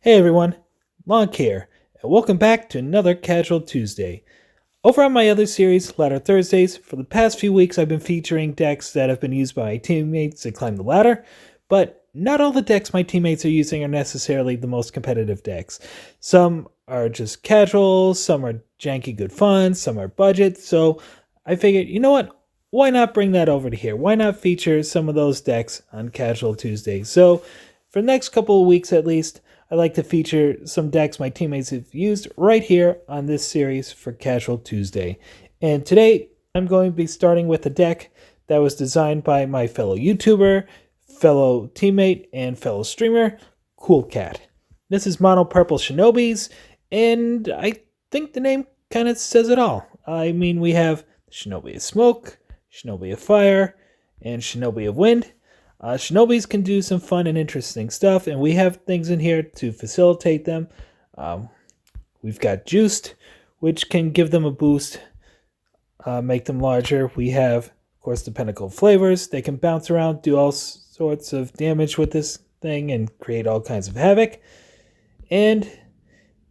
Hey everyone, Lonk here, and welcome back to another Casual Tuesday. Over on my other series, Ladder Thursdays, for the past few weeks I've been featuring decks that have been used by my teammates to climb the ladder, but not all the decks my teammates are using are necessarily the most competitive decks. Some are just casual, some are janky good fun, some are budget, so I figured, you know what? Why not bring that over to here? Why not feature some of those decks on Casual Tuesday? So, for the next couple of weeks at least, I like to feature some decks my teammates have used right here on this series for Casual Tuesday. And today, I'm going to be starting with a deck that was designed by my fellow YouTuber, fellow teammate, and fellow streamer, Koolkat. This is Mono Purple Shinobis, and I think the name kind of says it all. I mean, we have Shinobi of Smoke, Shinobi of Fire, and Shinobi of Wind. Shinobis can do some fun and interesting stuff, and we have things in here to facilitate them. We've got Juiced, which can give them a boost, make them larger. We have, of course, the Pinnacle Flavors. They can bounce around, do all sorts of damage with this thing, and create all kinds of havoc. And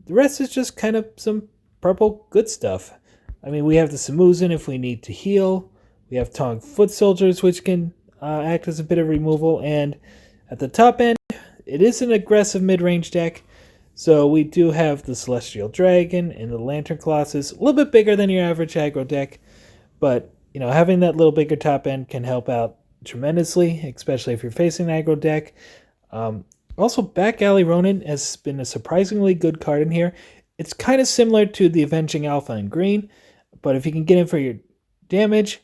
the rest is just kind of some purple good stuff. I mean, we have the Samuzin if we need to heal. We have Tong Foot Soldiers, which can act as a bit of removal, and at the top end, it is an aggressive mid-range deck, so we do have the Celestial Dragon and the Lantern Colossus, a little bit bigger than your average aggro deck, but having that little bigger top end can help out tremendously, especially if you're facing an aggro deck. Also, Back Alley Ronin has been a surprisingly good card in here. It's kind of similar to the Avenging Alpha in green, but if you can get in for your damage,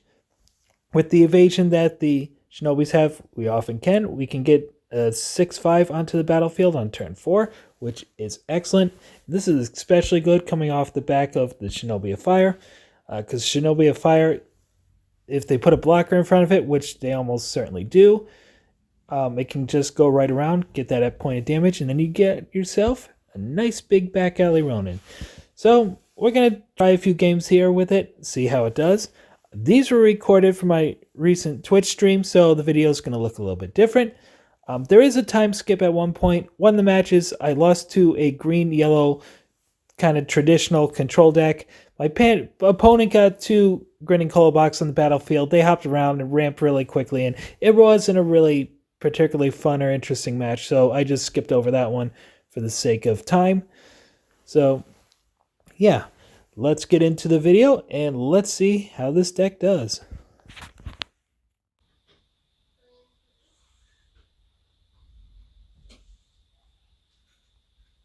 with the evasion that the Shinobis have, we often can. We can get a 6/5 onto the battlefield on turn 4, which is excellent. This is especially good coming off the back of the Shinobi of Fire, because Shinobi of Fire, if they put a blocker in front of it, which they almost certainly do, it can just go right around, get that at point of damage, and then you get yourself a nice big Back Alley Ronin. So we're going to try a few games here with it, see how it does. These were recorded for my recent Twitch stream, so the video is going to look a little bit different. There is a time skip at one point. One of the matches, I lost to a green-yellow kind of traditional control deck. My opponent got 2 Grinning Colobox on the battlefield. They hopped around and ramped really quickly, and it wasn't a really particularly fun or interesting match, so I just skipped over that one for the sake of time. So, yeah. Let's get into the video, and let's see how this deck does.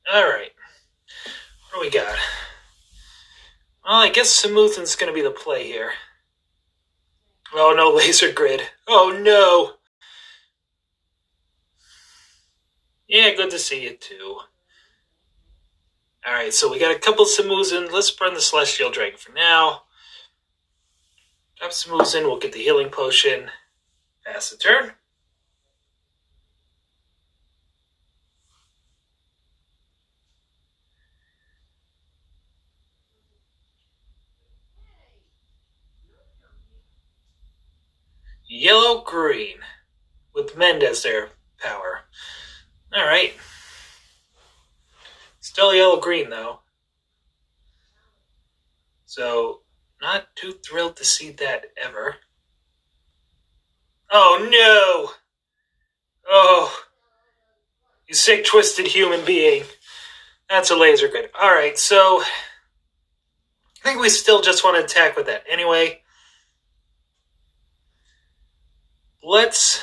Alright. What do we got? Well, I guess Samuthan's going to be the play here. Oh, no laser grid. Oh, no. Yeah, good to see you, too. Alright, so we got a couple Samuzin. Let's burn the Celestial Dragon for now. Drop Samuzin, we'll get the healing potion. Pass the turn. Yellow-green, with Mend as their power. Alright. Still yellow-green, though. So, not too thrilled to see that ever. Oh, no! Oh, you sick, twisted human being. That's a laser grid. Alright, so I think we still just want to attack with that anyway. Let's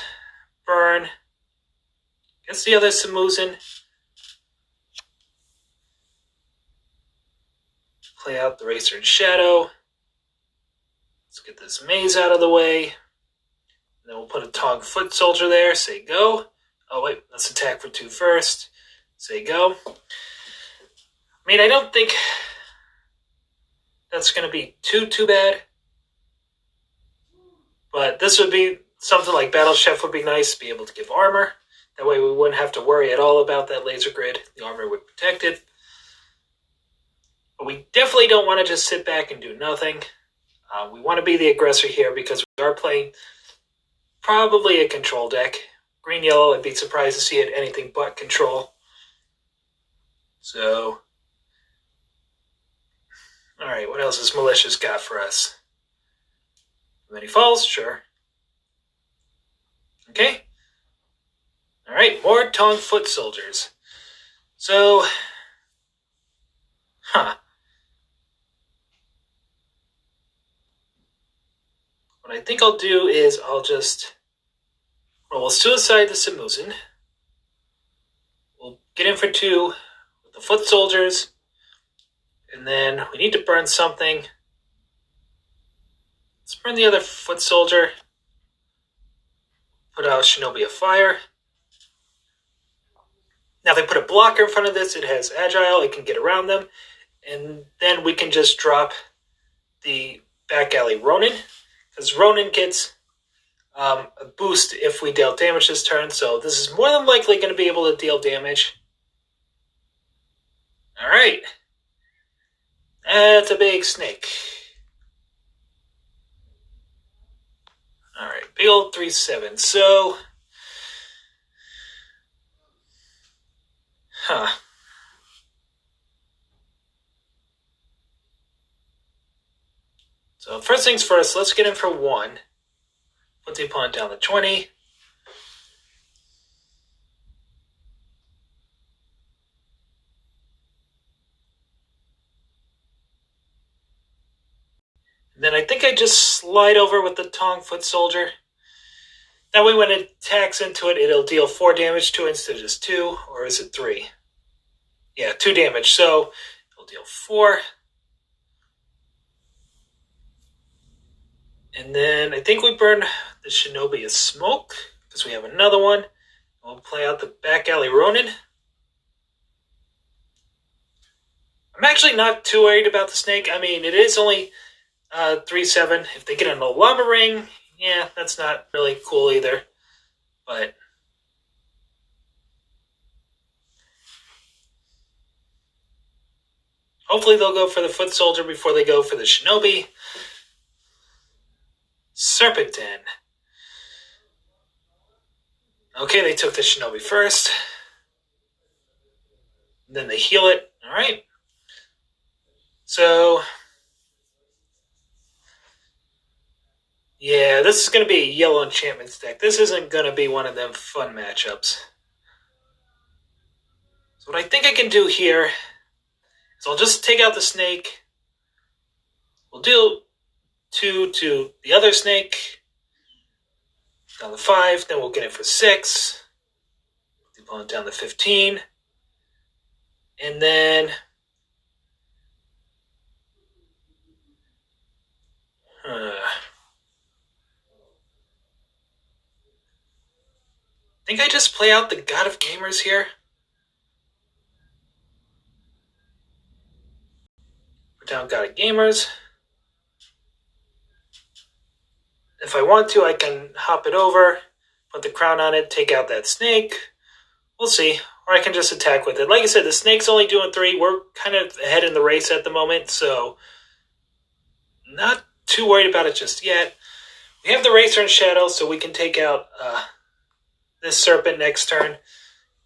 burn. Guess the other Samuzin. Play out the Racer in Shadow. Let's get this maze out of the way. Then we'll put a Tong Foot Soldier there. Say go. Oh, wait. Let's attack for 2 first. Say go. I mean, I don't think that's going to be too bad. But this would be something like Battle Chef would be nice to be able to give armor. That way we wouldn't have to worry at all about that laser grid. The armor would protect it. But we definitely don't want to just sit back and do nothing. We want to be the aggressor here because we are playing probably a control deck. Green-yellow, I'd be surprised to see it anything but control. So, alright, what else has Malicious got for us? And then he falls, sure. Okay. Alright, more Tong Foot Soldiers. So, what I think I'll do is we'll suicide the Samusin. We'll get in for 2 with the Foot Soldiers. And then we need to burn something. Let's burn the other Foot Soldier. Put out Shinobi of Fire. Now, if I put a blocker in front of this, it has Agile. It can get around them. And then we can just drop the back alley Ronin. Because Ronin gets a boost if we deal damage this turn. So this is more than likely going to be able to deal damage. Alright. That's a big snake. Alright, big old 3/7. So, So first things first, let's get in for 1. Put the opponent down to 20. And then I think I just slide over with the Tong Foot Soldier. That way when it attacks into it, it'll deal 4 damage to it instead of just 2. Or is it 3? Yeah, 2 damage. So it'll deal 4. And then I think we burn the Shinobi of Smoke, because we have another one. We'll play out the back alley Ronin. I'm actually not too worried about the snake. I mean, it is only 3/7. If they get an Llama Ring, yeah, that's not really cool either. But hopefully they'll go for the Foot Soldier before they go for the Shinobi. Serpentine. Okay, they took the Shinobi first. Then they heal it. Alright. So, yeah, this is going to be a yellow enchantments deck. This isn't going to be one of them fun matchups. So what I think I can do here is I'll just take out the snake. We'll deal 2 to the other snake. Down to 5. Then we'll get it for 6. Put the opponent down to 15. And then I think I just play out the God of Gamers here. Put down God of Gamers. If I want to, I can hop it over, put the crown on it, take out that snake. We'll see. Or I can just attack with it. Like I said, the snake's only doing 3. We're kind of ahead in the race at the moment, so not too worried about it just yet. We have the Racer and Shadow, so we can take out this Serpent next turn.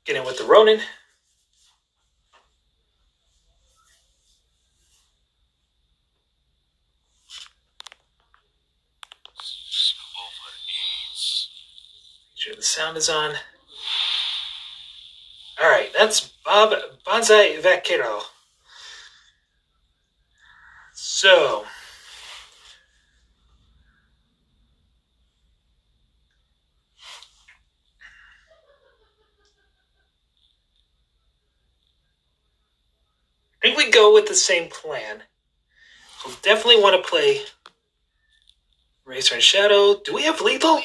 Get in with the Ronin. Make sure the sound is on. Alright, that's Bonsai Vaquero. So, I think we go with the same plan. We'll definitely want to play Racer and Shadow. Do we have lethal?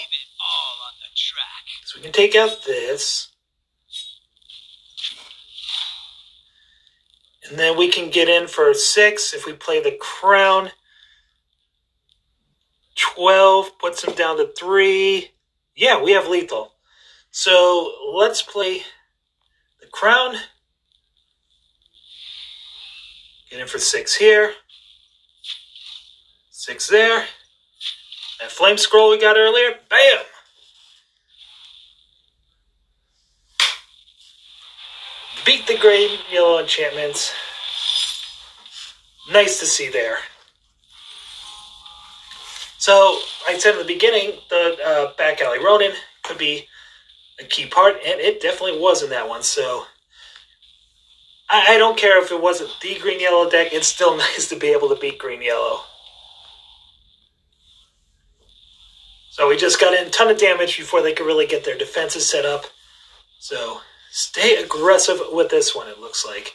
So we can take out this. And then we can get in for 6 if we play the crown. 12 puts him down to 3. Yeah, we have lethal. So let's play the crown. Get in for 6 here. 6 there. That flame scroll we got earlier. Bam! beat the green yellow enchantments. Nice to see there. So, I said in the beginning, the back alley Ronin could be a key part, and it definitely was in that one. So, I don't care if it wasn't the green-yellow deck, it's still nice to be able to beat green-yellow. So we just got in a ton of damage before they could really get their defenses set up. So stay aggressive with this one, it looks like.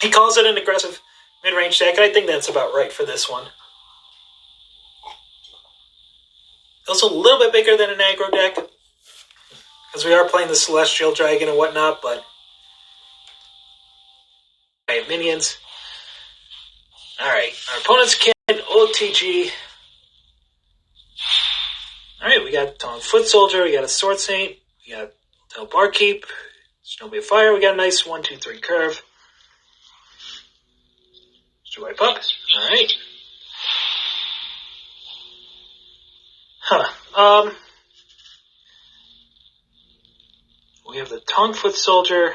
He calls it an aggressive mid-range deck, and I think that's about right for this one. Also a little bit bigger than an aggro deck, because we are playing the Celestial Dragon and whatnot, but I have minions. Alright, our opponents can OTG. Alright, we got Tong Foot Soldier, we got a Sword Saint, we got Hotel Barkeep, Shinobis Fire, we got a nice 1-2-3 curve. Joy Pup, alright. We have the Tong Foot Soldier.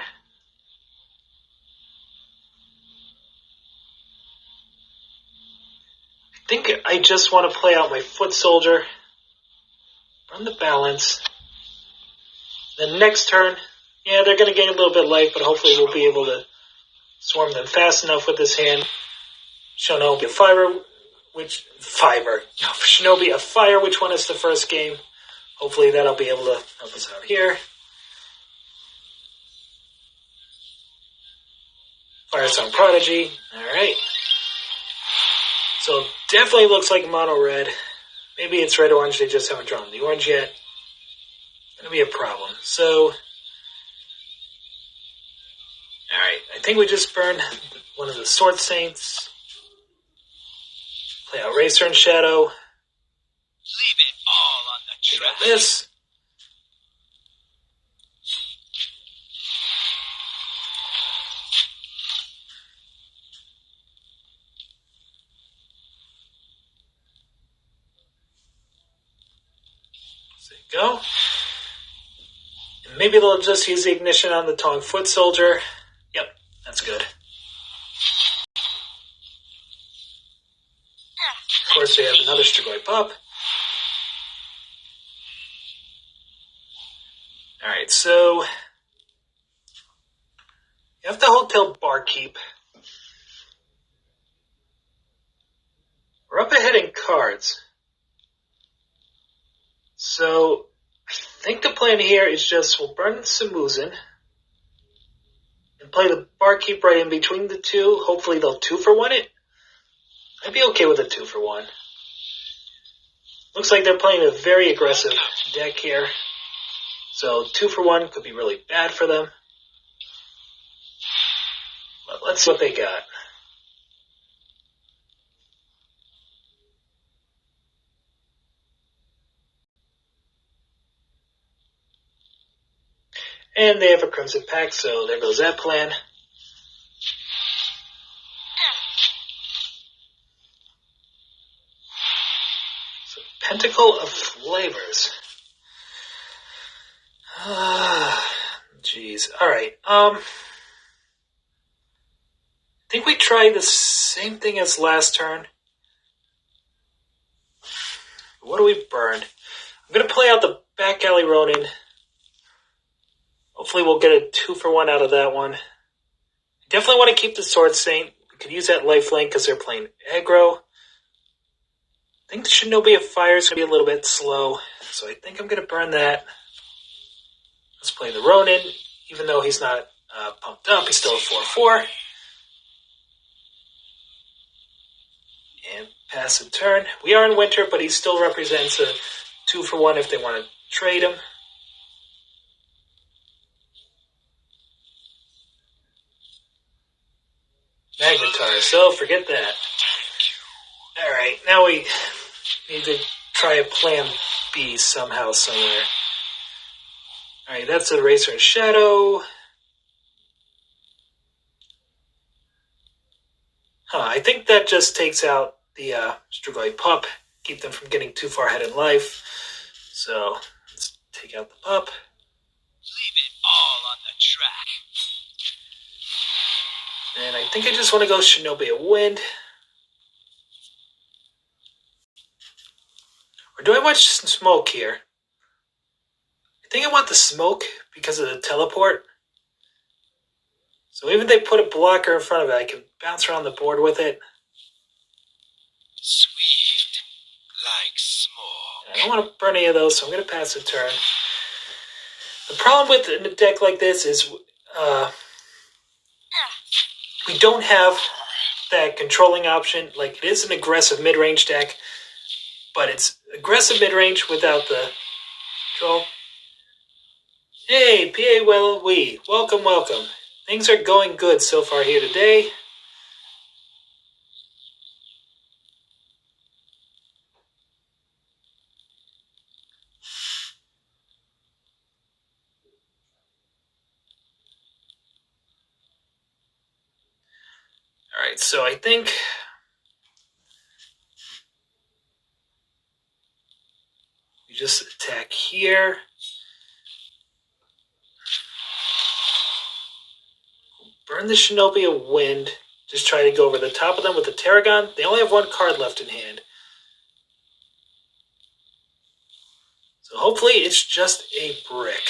I think I just want to play out my Foot Soldier. Run the balance. Then next turn, yeah, they're going to gain a little bit of life, but hopefully we'll be able to swarm them fast enough with this hand. Shinobi a Fire, Shinobi a Fire, which won us the first game. Hopefully that'll be able to help us out here. Fire Song Prodigy, alright. So definitely looks like mono red. Maybe it's red orange, they just haven't drawn the orange yet. Gonna be a problem. So, alright, I think we just burned one of the Sword Saints. Play out Racer and Shadow. Leave it all on the trash. This. There you go. And maybe they'll just use the ignition on the Tong Foot Soldier. Yep, that's good. Of course, they have another Strigoi Pup. Alright, so you have the Hotel Barkeep. We're up ahead in cards. So I think the plan here is just we'll burn Samuzin and play the Barkeep right in between the two. Hopefully they'll 2-for-1 it. I'd be okay with a 2-for-1. Looks like they're playing a very aggressive deck here. So 2-for-1 could be really bad for them. But let's see what they got. And they have a Crimson Pact, so there goes that plan. So Pentacle of Flavors. Jeez. Alright. I think we tried the same thing as last turn. What do we burn? I'm going to play out the Back Alley Ronin. Hopefully we'll get a 2-for-1 out of that one. I definitely want to keep the Sword Saint. We could use that lifelink because they're playing aggro. I think the Shinobi of Fire is going to be a little bit slow, so I think I'm going to burn that. Let's play the Ronin. Even though he's not pumped up, he's still a 4-4. And pass a turn. We are in winter, but he still represents a 2-for-1 if they want to trade him. Magnetar, so forget that. Alright, now we need to try a plan B somehow, somewhere. Alright, that's a Racer and Shadow. I think that just takes out the Strigoi Pup, keep them from getting too far ahead in life. So, let's take out the Pup. Leave it all on the track. And I think I just want to go Shinobi of Wind. Or do I want some smoke here? I think I want the smoke because of the teleport. So even if they put a blocker in front of it, I can bounce around the board with it. Swift, like smoke. I don't want to burn any of those, so I'm going to pass a turn. The problem with a deck like this is we don't have that controlling option. Like, it is an aggressive mid-range deck, but it's aggressive mid-range without the control. Hey, PA well, welcome, welcome. Things are going good so far here today. Alright, so I think we just attack here. Burn the Shinobi of Wind. Just try to go over the top of them with the Tarragon. They only have one card left in hand. So hopefully it's just a brick.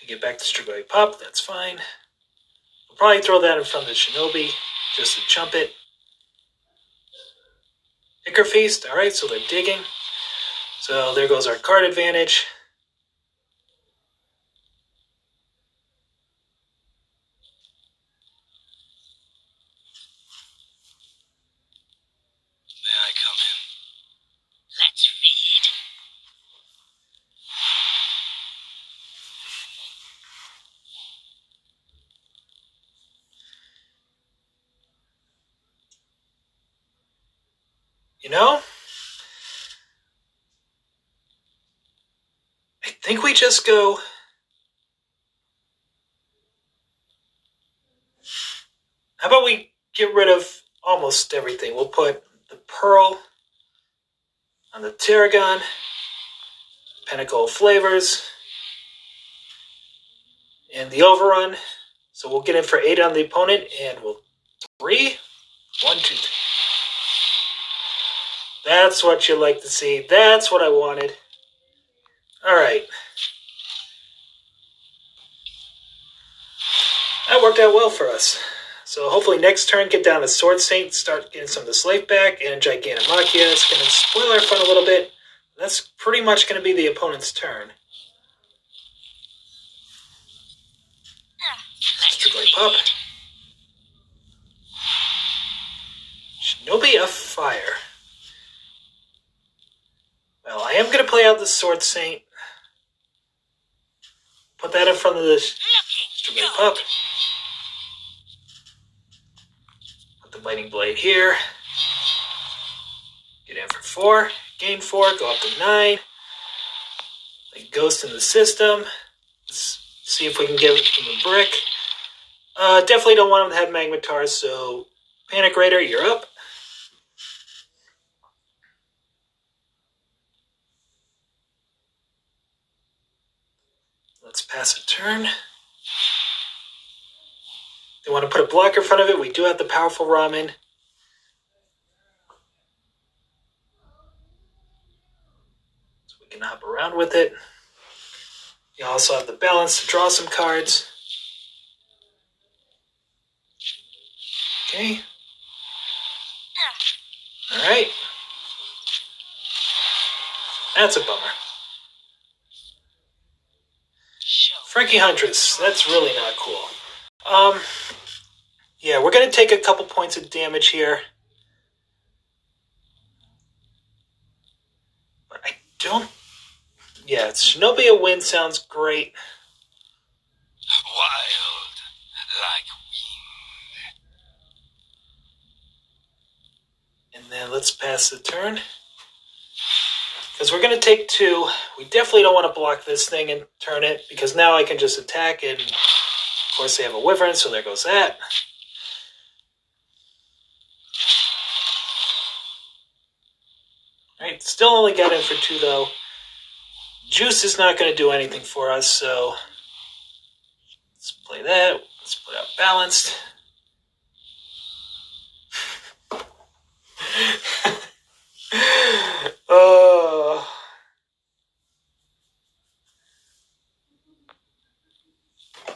To get back to Strawberry Pop, that's fine. I'll probably throw that in front of the Shinobi just to chump it. Ichor Feast, alright, so they're digging. So there goes our card advantage. May I come in? Let's feed. You know, I think we just go... How about we get rid of almost everything? We'll put the Pearl on the Tarragon, Pinnacle of Flavors, and the Overrun. So we'll get in for 8 on the opponent, and we'll 3, 1, 2, 3. That's what you like to see. That's what I wanted. Alright. That worked out well for us. So hopefully next turn, get down to Sword Saint, start getting some of this life back, and Gigantomachia is going to spoil our fun a little bit. That's pretty much going to be the opponent's turn. Strawberry Pop. Shinobi of Fire. Well, I am going to play out the Sword Saint. Put that in front of the Strawberry Pop. Put the Lightning Blade here. Get in for 4. Gain 4. Go up to 9. Like Ghost in the system. Let's see if we can give him a brick. Definitely don't want him to have Magmatar, so Panic Raider, you're up. Let's pass a turn. They want to put a blocker in front of it. We do have the powerful Ramen. So we can hop around with it. You also have the balance to draw some cards. Okay. Alright. That's a bummer. Frankie Huntress, that's really not cool. Yeah, we're going to take a couple points of damage here. But I don't... Yeah, Shinobi of Wind sounds great. Wild, like wind. And then let's pass the turn. Because we're going to take 2. We definitely don't want to block this thing and turn it, because now I can just attack, and of course they have a Wyvern, so there goes that. Alright, still only got in for 2 though. Juice is not going to do anything for us, so let's play that. Let's put out balanced. Oh.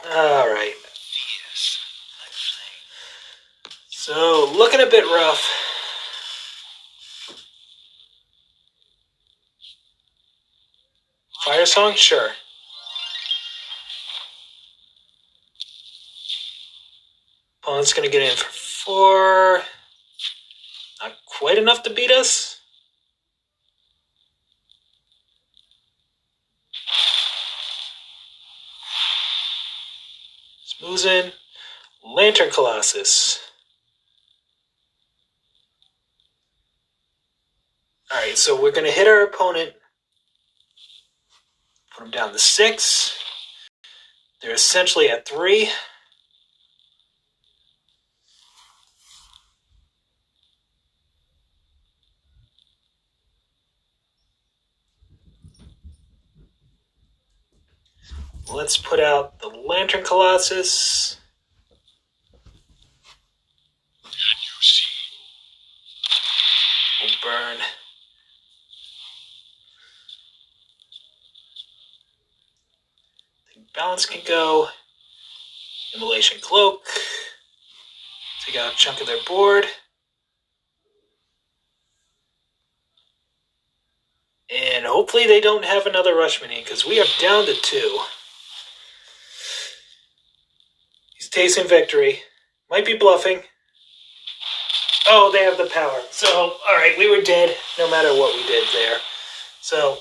Alright. So, looking a bit rough. Fire song? Sure. Opponent's going to get in for 4. Not quite enough to beat us. Smoozin. Lantern Colossus. Alright, so we're going to hit our opponent. Put them down to 6. They're essentially at 3. Let's put out the Lantern Colossus. Can you see? We'll burn. I think balance can go. Immolation Cloak. Take out a chunk of their board. And hopefully they don't have another Rush Mini, because we are down to 2. He's tasting victory. Might be bluffing. Oh, they have the power. So, alright, we were dead no matter what we did there. So,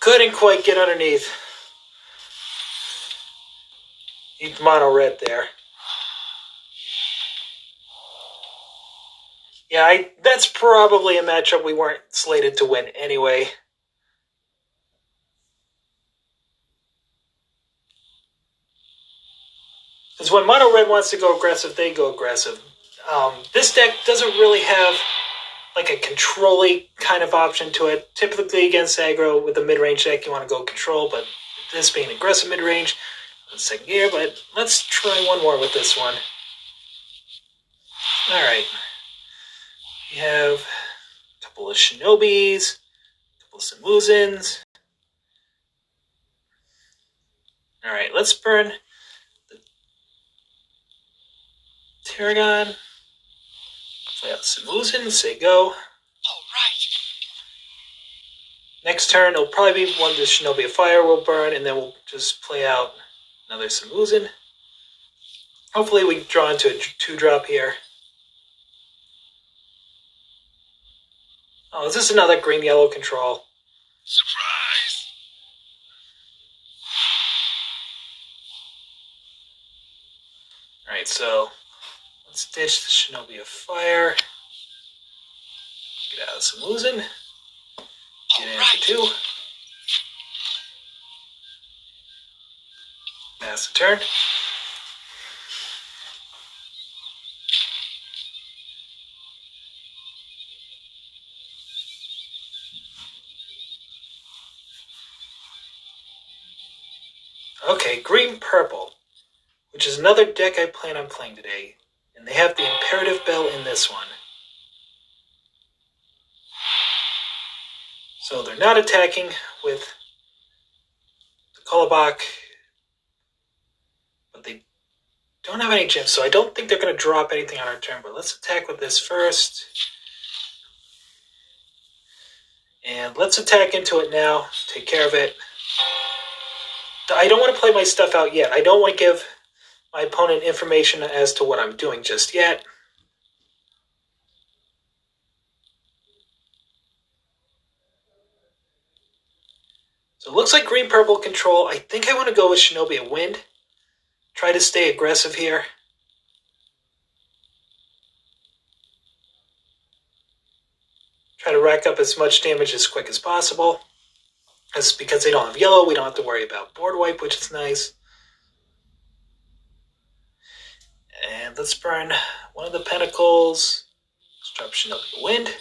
couldn't quite get underneath. He's mono red there. Yeah, that's probably a matchup we weren't slated to win anyway. Because when mono red wants to go aggressive, they go aggressive. This deck doesn't really have like a control-y kind of option to it. Typically against aggro with a mid-range deck, you want to go control, but this being aggressive mid-range, second gear, but let's try one more with this one. Alright. We have a couple of Shinobis, a couple of Samoozins. Alright, let's burn the Tarragon. Play out Samoozin, say go. All right. Next turn, it'll probably be one of the Shinobi of Fire will burn, and then we'll just play out another Samoozin. Hopefully we draw into a 2-drop here. Oh, is this another green-yellow control? Surprise! Alright, so let's ditch the Shinobi of Fire. Get out of Samoozin. Get in for 2. Pass the turn. Okay, green-purple, which is another deck I plan on playing today. And they have the Imperative Bell in this one. So they're not attacking with the Kolobok, but they don't have any gems, so I don't think they're going to drop anything on our turn. But let's attack with this first. And let's attack into it now, take care of it. I don't want to play my stuff out yet. I don't want to give my opponent information as to what I'm doing just yet. So it looks like green-purple control. I think I want to go with Shinobi of Wind. Try to stay aggressive here. Try to rack up as much damage as quick as possible. That's because they don't have yellow, we don't have to worry about board wipe, which is nice. And let's burn one of the Pentacles. Let's drop Shinobi of Wind.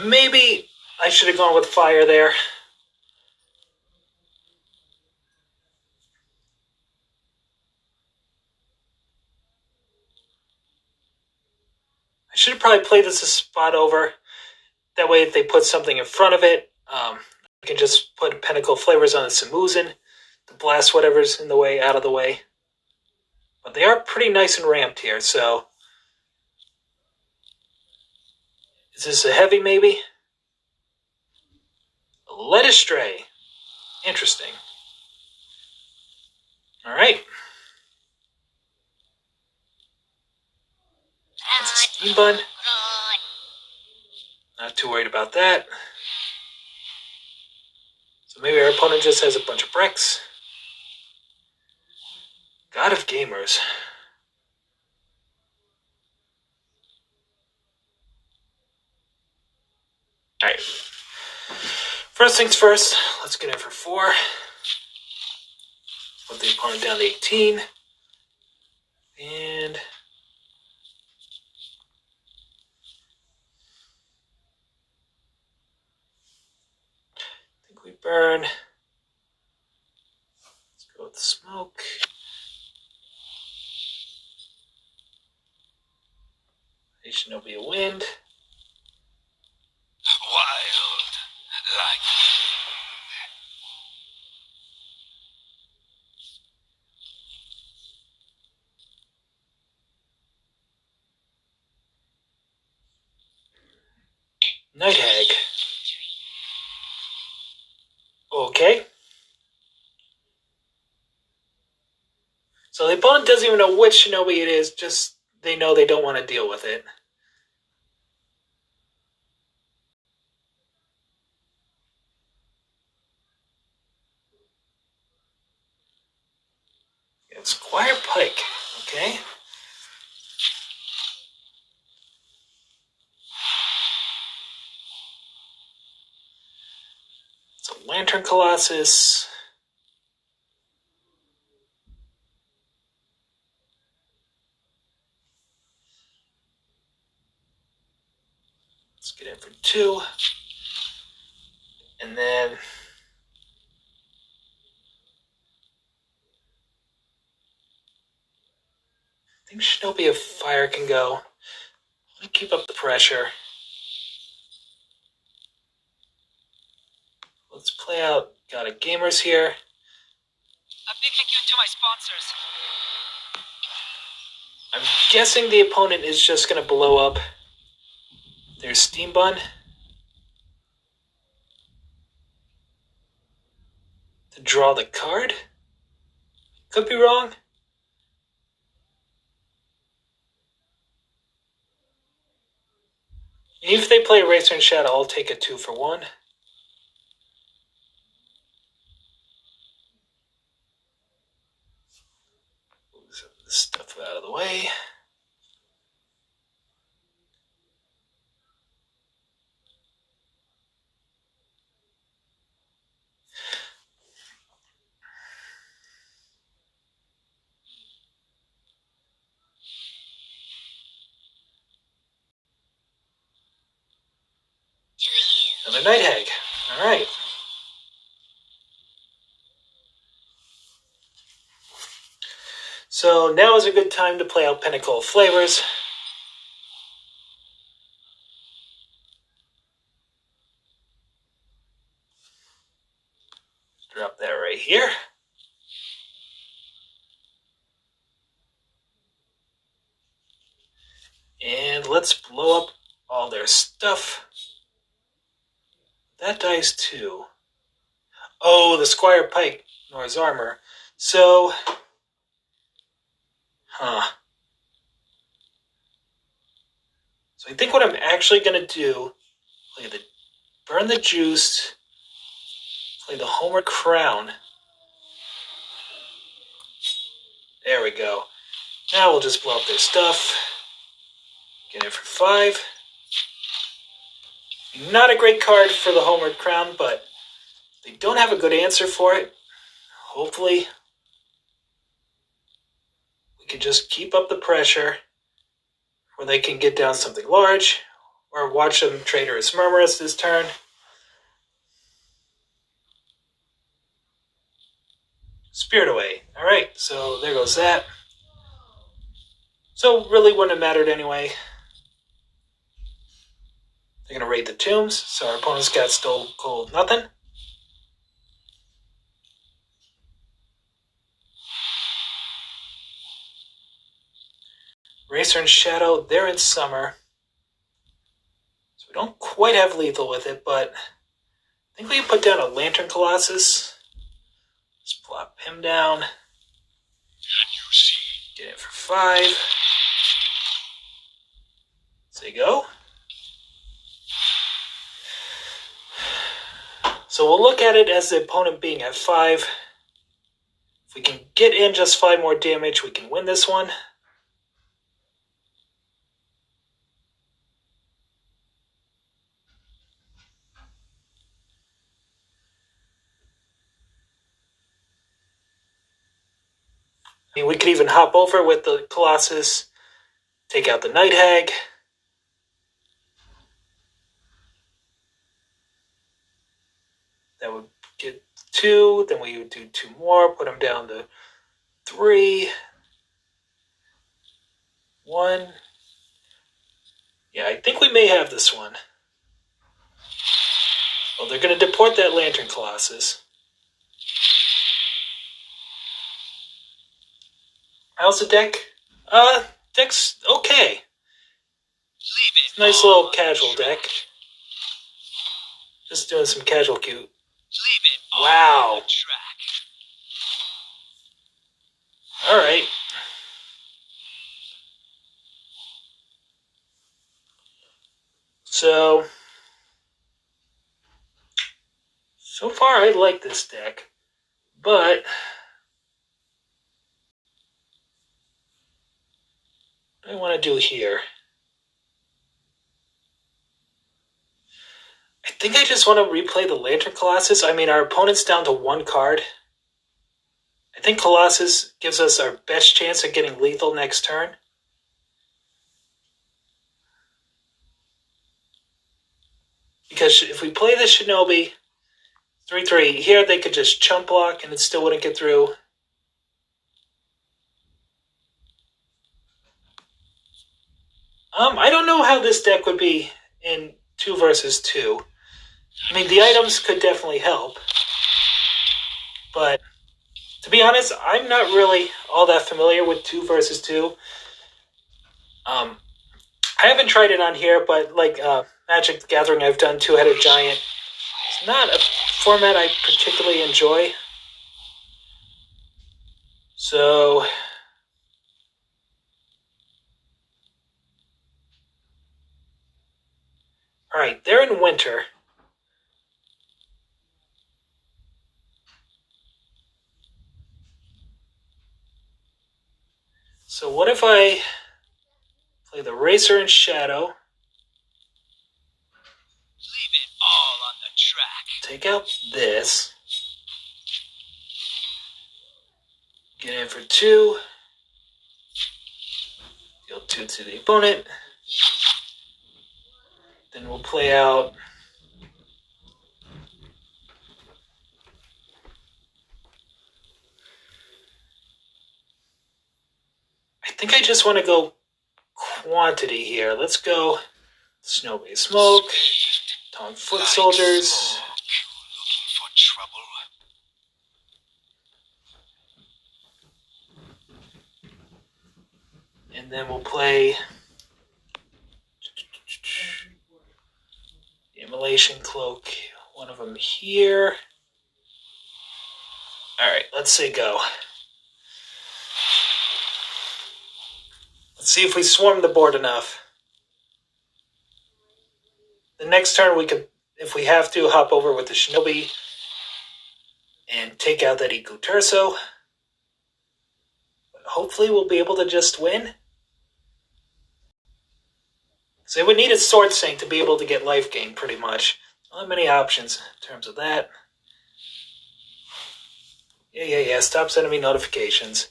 Maybe I should have gone with fire there. I should have probably played this a spot over. That way, if they put something in front of it, I can just put Pinnacle Flavors on the Samuzin to blast whatever's in the way out of the way. But they are pretty nice and ramped here, so... Is this a heavy, maybe? Led Astray. Interesting. Alright. That's a Steam Bun. Not too worried about that. So maybe our opponent just has a bunch of bricks. God of Gamers. Alright. First things first, let's get in for 4. Put the opponent down to 18. And... I think we burn. Let's go with the smoke. Shinobis wind. Wild, like Night Hag. Okay. So the opponent doesn't even know which Shinobi it is, just they know they don't want to deal with it. It's Squire Pike, okay? It's a Lantern Colossus. Let's get in for 2. And then... I think Shinobi of Fire can go. Let me keep up the pressure. Let's play out God of Gamers here. a big thank you to my sponsors. I'm guessing the opponent is just going to blow up their Steam Bun to draw the card. Could be wrong. Even if they play Eraser and Shadow, I'll take a 2 for 1. Move some of this stuff out of the way. Another Night Hag. Alright. So now is a good time to play out Pinnacle of Flavors. Drop that right here. And let's blow up all their stuff. That dies too. Oh, the Squire Pike nor his armor. So, So I think what I'm actually going to do, burn the juice, play the Homeward Crown. There we go. Now we'll just blow up their stuff. Get in for 5. Not a great card for the Homeward Crown, but they don't have a good answer for it. Hopefully, we can just keep up the pressure where they can get down something large, or watch them Traitorous Murmurous this turn. Spirit Away. Alright, so there goes that. So really wouldn't have mattered anyway. They're going to raid the tombs, so our opponent's got Stone Cold nothing. Racer and Shadow, they're in Summer. So we don't quite have lethal with it, but I think we can put down a Lantern Colossus. Let's plop him down. Can you see? Get it for 5. So you go. So we'll look at it as the opponent being at 5. If we can get in just 5 more damage, we can win this one. I mean, we could even hop over with the Colossus, take out the Night Hag. That would get 2, then we would do 2 more, put them down to 3. 1. Yeah, I think we may have this one. Well, they're going to deport that Lantern Colossus. How's the deck? Deck's okay. Leave it. Nice all little on the casual track. deck. Just doing some casual cute. Leave it all Wow. on the track. Alright. So far I like this deck, but what do I want to do here? I think I just want to replay the Lantern Colossus. I mean, our opponent's down to 1 card. I think Colossus gives us our best chance of getting lethal next turn. Because if we play the Shinobi 3/3, here they could just chump block and it still wouldn't get through. I don't know how this deck would be in 2 versus 2. I mean, the items could definitely help. But to be honest, I'm not really all that familiar with 2 versus 2. I haven't tried it on here, but like Magic the Gathering, I've done 2-Headed Giant. It's not a format I particularly enjoy. So alright, they're in winter. So what if I play the Racer and Shadow? Leave it all on the track. Take out this. Get in for 2. Deal 2 to the opponent. Then we'll play out I think I just want to go quantity here. Let's go Shinobis Smoke, Taunt Foot Soldiers. Looking for trouble. And then we'll play Immolation Cloak, one of them here. Alright, let's say go. Let's see if we swarm the board enough. The next turn we could, if we have to, hop over with the Shinobi and take out that Iku Turso. But hopefully we'll be able to just win. So it would need a Sword Sink to be able to get life gain, pretty much. Not have many options in terms of that. Yeah. Stop sending me notifications.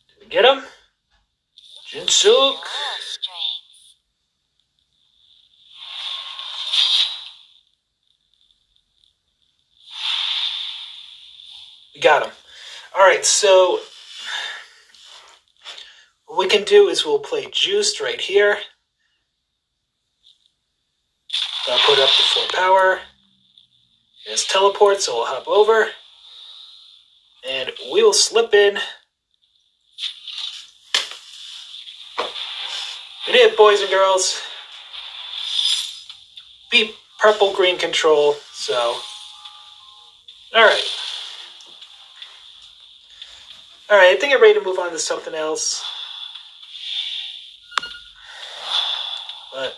Did we get him? Jinsuk. We got him. Alright, so what we can do is we'll play Juiced right here. I'll put up to 4 power. It has teleport, so we'll hop over. And we will slip in. We did it, boys and girls. Beat purple-green control, so... Alright. Alright, I think I'm ready to move on to something else. But...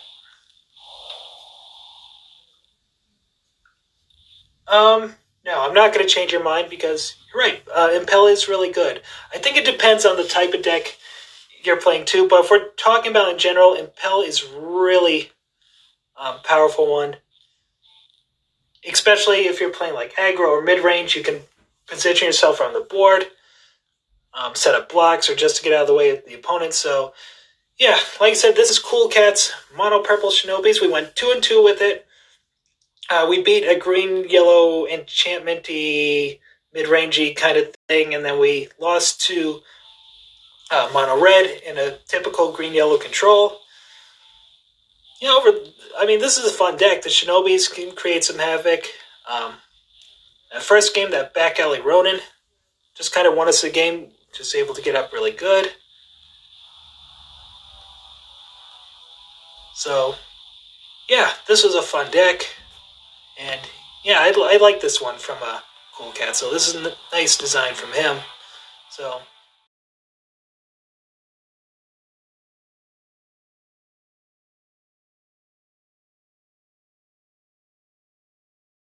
no, I'm not going to change your mind because you're right. Impel is really good. I think it depends on the type of deck you're playing too, but if we're talking about in general, Impel is really powerful one. Especially if you're playing like aggro or mid-range, you can position yourself on the board, set up blocks, or just to get out of the way of the opponent. So, yeah, like I said, this is Koolkat's Mono Purple Shinobis. We went 2-2 with it. We beat a green-yellow enchantment-y, mid-rangey kind of thing, and then we lost to Mono Red in a typical green-yellow control. You know, this is a fun deck. The Shinobis can create some havoc. That first game, that back alley Ronin, just kind of won us the game. Just able to get up really good. So, yeah, this was a fun deck. And, yeah, I like this one from Koolkat. So this is a nice design from him. So,